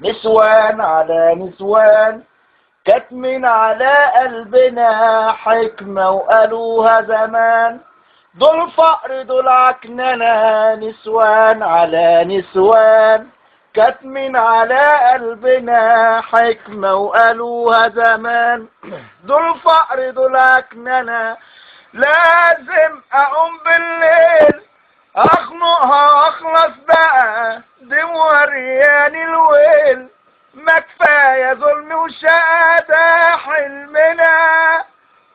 نسوان على نسوان كاتمين على قلبنا حكمة وقالوها زمان، دول فقر دول عكننة. نسوان على نسوان كاتمين على قلبنا حكمة وقالوها زمان، دول فقر دول عكننة. لازم اقوم بالليل اخنقها واخلص بقى، دي مورياني الويل. ما كفاية ظلم وشقى، حلمنا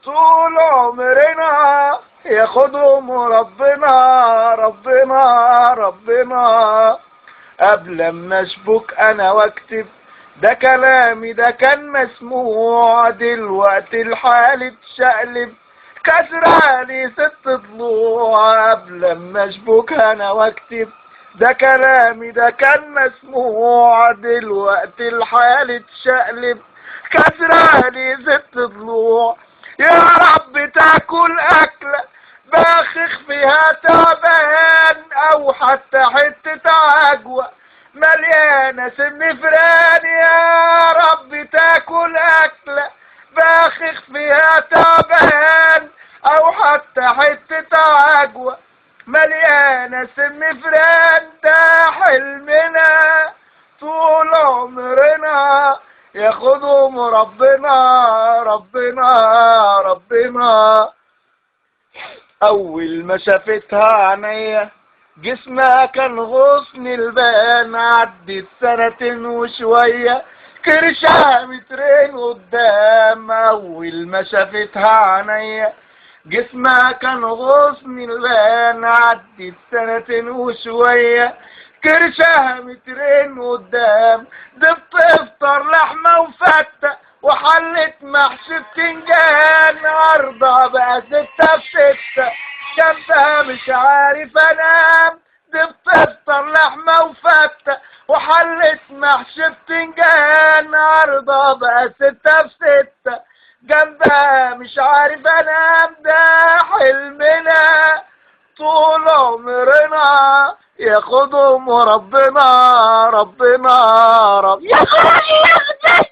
طول عمرنا ياخدهم ربنا ربنا ربنا. قبل ما اشبك انا واكتب ده كلامي ده كان مسموع، دلوقتي الحال اتشقلب كسرالي 6 ضلوع. قبل ما اشبك انا واكتب ده كلامي ده كان مسموع، دلوقتي الحال اتشقلب كسرالي 6 ضلوع. يا رب تاكل اكله باخخ فيها تعبان، او حتى حته عجوه مليانه سم فران. يا رب تاكل اكله باخخ فيها تعبان، او حتى حته عجوه مليانه سم فران. ده حلمنا طول عمرنا ياخدهم ربنا ربنا ربنا. اول ما شافتها عينيا جسمها كان غصن البان، عدت 2 سنين وشوية كرشها 2 متر قدام. اول ما شافتها عينيا جسمها كان غصن البان، عدت 2 سنين وشوية كرشها 2 متر قدام. دي بتفطر لحمة وفتة وحلت محشي بتنجان، عرضها بقى 6 في 6 جنبها مش عارف انام. دي بتفطر لحمة وفتة وحلت محشي بتنجان، عرضها بقى 6 في 6 جنبها مش عارف انام. ده حلمنا طول عمرنا ياخدهم ربنا ربنا ربنا. يا خرابي يا